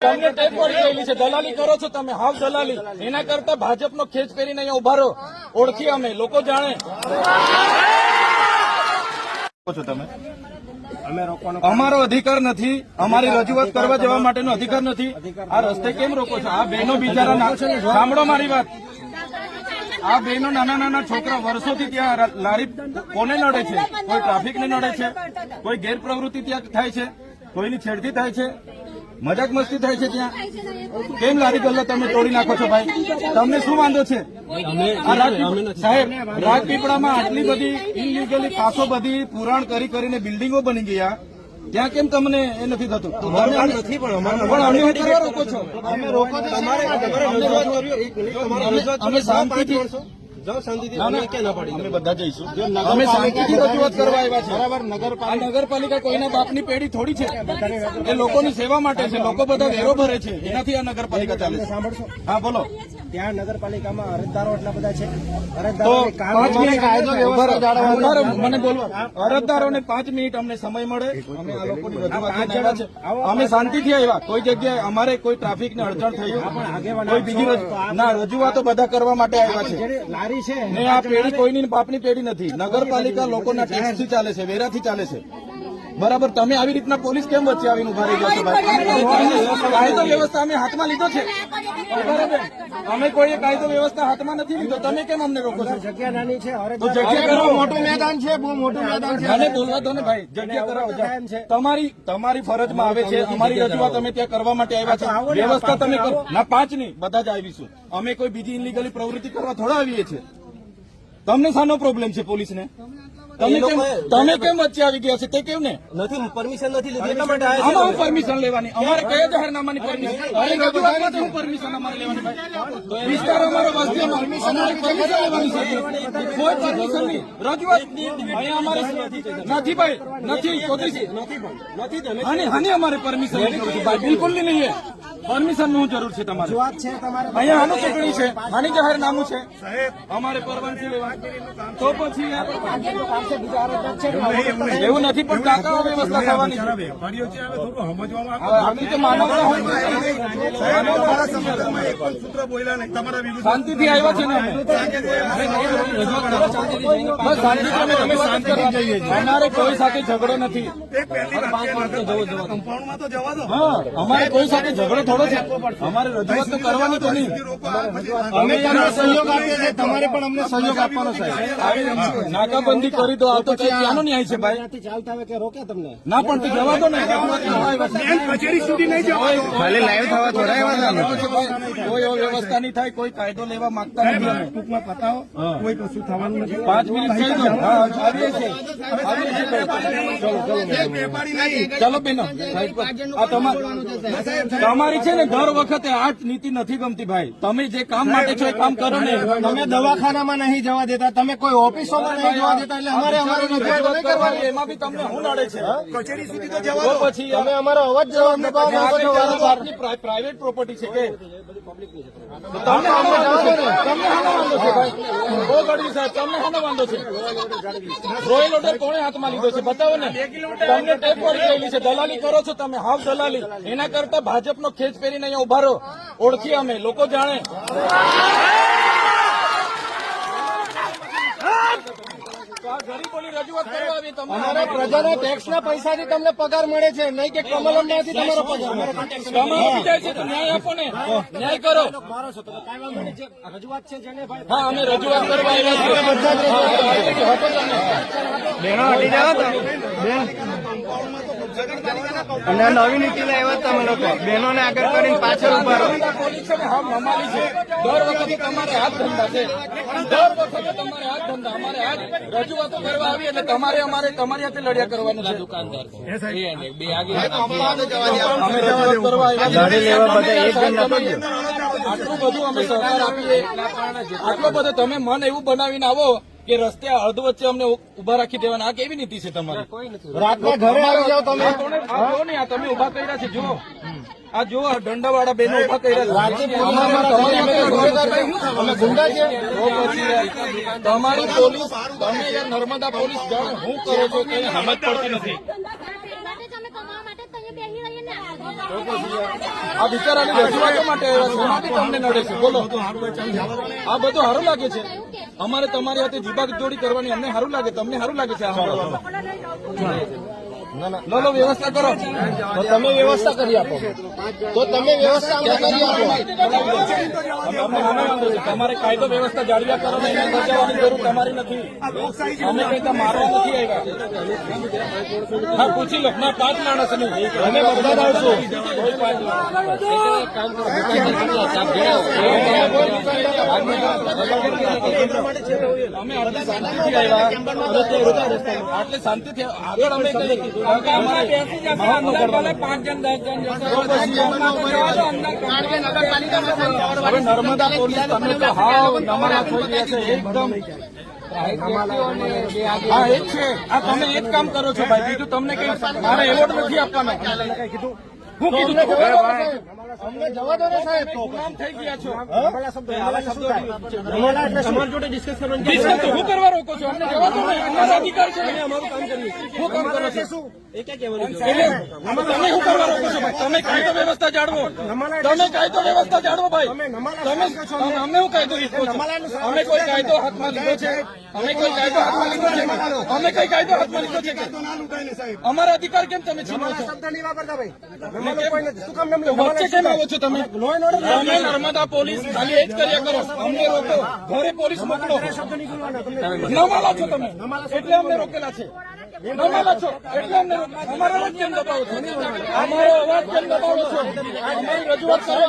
તમને ટેપ પડી ગયેલી છે, દલાલી કરો છો તમે, હાવ દલાલી. એના કરતા ભાજપનો ખેસ પહેરીને અહીંયા ઉભા રહો, ઓળખી અમે, લોકો જાણે. તમે અમારો અધિકાર નથી, અમારી રજૂઆત કરવા જવા માટેનો અધિકાર નથી. આ રસ્તે કેમ રોકો છો? આ બહેનો બિચારા, સાંભળો મારી વાત, આ બહેનો નાના નાના છોકરા વર્ષોથી ત્યાં લારી કોને નડે છે? કોઈ ટ્રાફિકને નડે છે, કોઈ ગેરપ્રવૃત્તિ ત્યાં થાય છે, કોઈની છેડતી થાય છે, મજાક મસ્તી થાય છે. ત્યાં કેમ લારી ગલ્લા તમે તોડી નાખો છો ભાઈ? તમને શું વાંધો છે? સાહેબ, રાજપીપળામાં આટલી બધી ઇનલીગલી પાસો બધી પુરાણ કરીને બિલ્ડિંગો બની ગયા, ત્યાં કેમ તમને એ નથી થતું? પણ અમે હું કરવા રોકો છો? અમે શાંતિથી અમે બધા જઈશું. અમે શાંતિથી રજૂઆત કરવા આવ્યા છે. આ નગરપાલિકા કોઈના બાપની પેઢી થોડી છે, એ લોકોની સેવા માટે છે. લોકો બધા વેરો ભરે છે, એનાથી આ નગરપાલિકા ચાલે છે. સાંભળશો? હા બોલો. ત્યાં નગરપાલિકામાં અરજદારો એટલા બધા છે, મને બોલવા અરજદારોને 5 મિનિટ અમને સમય મળે. અમે આ લોકોની રજૂઆત આવ્યા છે. અમે શાંતિથી આવ્યા. કોઈ જગ્યાએ અમારે કોઈ ટ્રાફિકને અડચણ થઈ, કોઈ બીજી ના રજૂઆતો બધા કરવા માટે આવ્યા છે. ને આ પેઢી કોઈની બાપની પેઢી નથી. નગરપાલિકા લોકોના ટેક્સથી ચાલે છે, વેરાથી ચાલે છે. બરાબર. તમે આવી રીતના પોલીસ કેમ વચ્ચે આવીને ઉભા રહી ગયા છો ભાઈ? કાયદો વ્યવસ્થા અમે હાથમાં લીધો છે. અમે કોઈ કાયદો વ્યવસ્થા હાથમાં નથી લીધો. તમે કેમ અમને રોકો છો? જગ્યા નાની છે, તો જગ્યા કરાવો. મોટું મેદાન છે, બહુ મોટું મેદાન છે. મને બોલવા દો ને ભાઈ, જગ્યા કરાવો. તમારી ફરજમાં આવે છે. અમારી રજૂઆત અમે ત્યાં કરવા માટે આવ્યા છે. વ્યવસ્થા તમે કરો ના. 5 નહીં, બધા જ આવીશું. અમે કોઈ બીજી ઇનલીગલી પ્રવૃત્તિ કરવા થોડા આવીએ છીએ. તમને શાનો પ્રોબ્લેમ છે પોલીસને? તમે કેમ વચ્ચે આવી ગયા છે? તે કેમ ને નથી પરમિશન નથી લીધી. આમાં હું પરમિશન લેવાની? અમારે કયા જાહેરનામાની પરમિશન? અરે રજૂઆત માટે હું પરમિશન અમારે લેવાની ભાઈ? વિસ્તાર અમારો વસ્તી પરમિશન લેવાની છે. કોઈ પરમિશન નહીં. રજૂઆત અહીંયા અમારે નથી ભાઈ, નથી હાની અમારે પરમિશન ભાઈ બિલકુલ નહીં. પરમિશન નું જરૂર છે તમારે. અહીંયા આનું ચૂંટણી છે, આની જાહેરનામું છે, અમારે પરવાનગી લેવાની. તો પછી એવું નથી, પણ કાકા વ્યવસ્થા થવાની છે. આપણી તો માનવતા હોય. શાંતિથી આવ્યા છે ને અમે. બસ શાંતિથી તમે શાંત કરવા જઈએ છીએ. અમારે કોઈ સાથે ઝઘડો નથી. હા, અમારે કોઈ સાથે ઝઘડો થોડો છે. અમારે રજૂઆત તો કરવાની તો નહીં. અમે તમને સહયોગ આપીએ છીએ, તમારે પણ અમને સહયોગ આપવાનો છે. નાકાબંધી કરી દો. આ તો ક્યાંનો ન્યાય છે ભાઈ? ચાલતા હોય કે રોકે તમને? ના, પણ તું જવા દો ને. કચેરી સુધી નહીં જવા દો. ખાલી લાઈવ થવા થોડા કોઈ વ્યવસ્થા નહીં થાય. કોઈ કાયદો લેવા માંગતા નથી. અમે ટૂંકમાં પતાવો, કોઈ કશું થવાનું નથી. 5 મિનિટ કહી દો. આવીએ છીએ. ચલો બેનો, આ તમારી છે ને દર વખતે આ નીતિ નથી ગમતી ભાઈ. તમે જે કામ માટે છો એ કામ કરો ને. તમે દવાખાનામાં નહીં જવા દેતા, તમે કોઈ ઓફિસોમાં નહીં જવા દેતા, એટલે અમારે રજૂઆત કરવાની. એમાં બી તમને શું નડે છે? કચેરી સુધી તો જવા દો. પછી તમે અમારો અવાજ જવાબ પ્રાઇવેટ પ્રોપર્ટી છે કે તમને વાંધો છે ભાઈ? બહુ ગડવી સાહેબ, તમને શાનો વાંધો છે? રોયલ ઓર્ડર કોણે હાથમાં લીધો છે? બતાવો ને. તમને ટેપ પડી ગયેલી છે, દલાલી કરો છો તમે, હાવ દલાલી. એના કરતા ભાજપનો ખેસ પહેરીને અહીંયા ઉભા રહો, ઓળખી અમે, લોકો જાણે. ગરીબોની રજૂઆત કરવા આવી. અમારા પ્રજાના ટેક્સના પૈસાથી તમને પગાર મળે છે, નહીં કે કમલમમાંથી તમારો પગાર કમાવી જાય છે. તો ન્યાય આપો ને, ન્યાય કરો. રજૂઆત છે જેને ભાઈ. હા, અમે રજૂઆત કરવા આવ્યા અને નવી નીતિ લાવ્યા તમે લોકો બહેનોને આગળ કરીને પાછળ ઉભા રહો. પોલીસ છે ને હા મમાલી છે. દર વખતે તમારે હાથ ધંધા છે. દર વખતે તમારે હાથ ધંધા. અમારે હાથ રજૂઆતો કરવા આવી એટલે તમારે તમારી હાથે લડ્યા કરવાનું છે. દુકાનદાર અમે રજૂઆત કરવા આવ્યા. આટલું બધું અમે સહકાર આપીએ, આટલો બધો તમે મન એવું બનાવીને આવો કે રસ્તે અડધ વચ્ચે અમને ઉભા રાખી દેવાના. આ કેવી નીતિ છે તમારી? રાતના ઘરે આવી જાવ તમે. જો ને આ તમે ઉભા કર્યા છે, જુઓ આ જુઓ દંડાવાળા બેનો ઉભા કર્યા છે. અમે ગુંડા છે. તમારી પોલીસ, તમે યાર નર્મદા પોલીસ જાણો હું કરો છો કે સમજ પડતી નથી. રોકો છો યાર? આ બિચારાની રજૂઆતો માટે આવ્યા છે, એમાંથી તમને નડે છે? બોલો, આ બધું સારું લાગે છે? અમારે તમારી હાથે જીબાગ જોડી કરવાની અમને સારું લાગે, તમને સારું લાગે છે? લો લો, વ્યવસ્થા કરો. તો તમે વ્યવસ્થા કરી આપો, તો તમે વ્યવસ્થા અમને કરી આપો. અમને આનો વાંધો છે. તમારે કાયદો વ્યવસ્થા જાળવ્યા કરો ને એને બચાવવાની જરૂર તમારી નથી. અમે કઈ ત્યાં મારવા નથી આવ્યા. હા, પૂછી લો. ના, 5 માણસ નહીં, અમે બધા જ આવશું. કોઈ 5 અમે અડધી શાંતિથી આવ્યા, આટલે શાંતિથી આગળ અમે કઈ મહાન નો કરવાના. 5 જણ 10 જણ હવે નર્મદા પોલીસ તમે તો હાવ નમાલા થઈ ગયા છે એકદમ. હા, એ જ છે. આ તમે એ જ કામ કરો છો ભાઈ, બીજું તમને કઈ મારે એવોર્ડ નથી આપવાનો. હું કીધું અમને જવા દો ને સાહેબ. તો ગુલામ થઈ ગયા છો. તમારી જોડે ડિસ્કસ કરવાની ડિસ્કસ તો હું કરવા રોકો છો? અમને જવા દો ને, અમારો અધિકાર છે. અમારું કામ કરીએ. હું કામ કરો છો? શું એ ક્યાં કહેવાનું? એટલે તમે શું કરવા રોકો છો ભાઈ? તમે કાયદો વ્યવસ્થા જાળવો, તમે કાયદો વ્યવસ્થા જાળવો ભાઈ. તમે અમે શું કાયદો લીધો છે? અમે કોઈ કાયદો હાથમાં લીધો છે? અમે કોઈ કાયદો હાથમાં લીધો છે? અમે કઈ કાયદો હાથમાં લીધો છે? અમારા અધિકાર કેમ તમે છીનો છો? વચ્ચે કેમ આવો છો તમે? તમે નર્મદા પોલીસ ખાલી એ જ કર્યા કરો, અમને રોકો, ઘરે પોલીસ મોકલો. નમાલા છો તમે એટલે અમને રોકેલા છે. નમાલા છો એટલે અમને અમારો અવાજ કેમ દબાવો છો? અમારો અવાજ કેમ દબાવો છો? અમારી રજૂઆત કરો.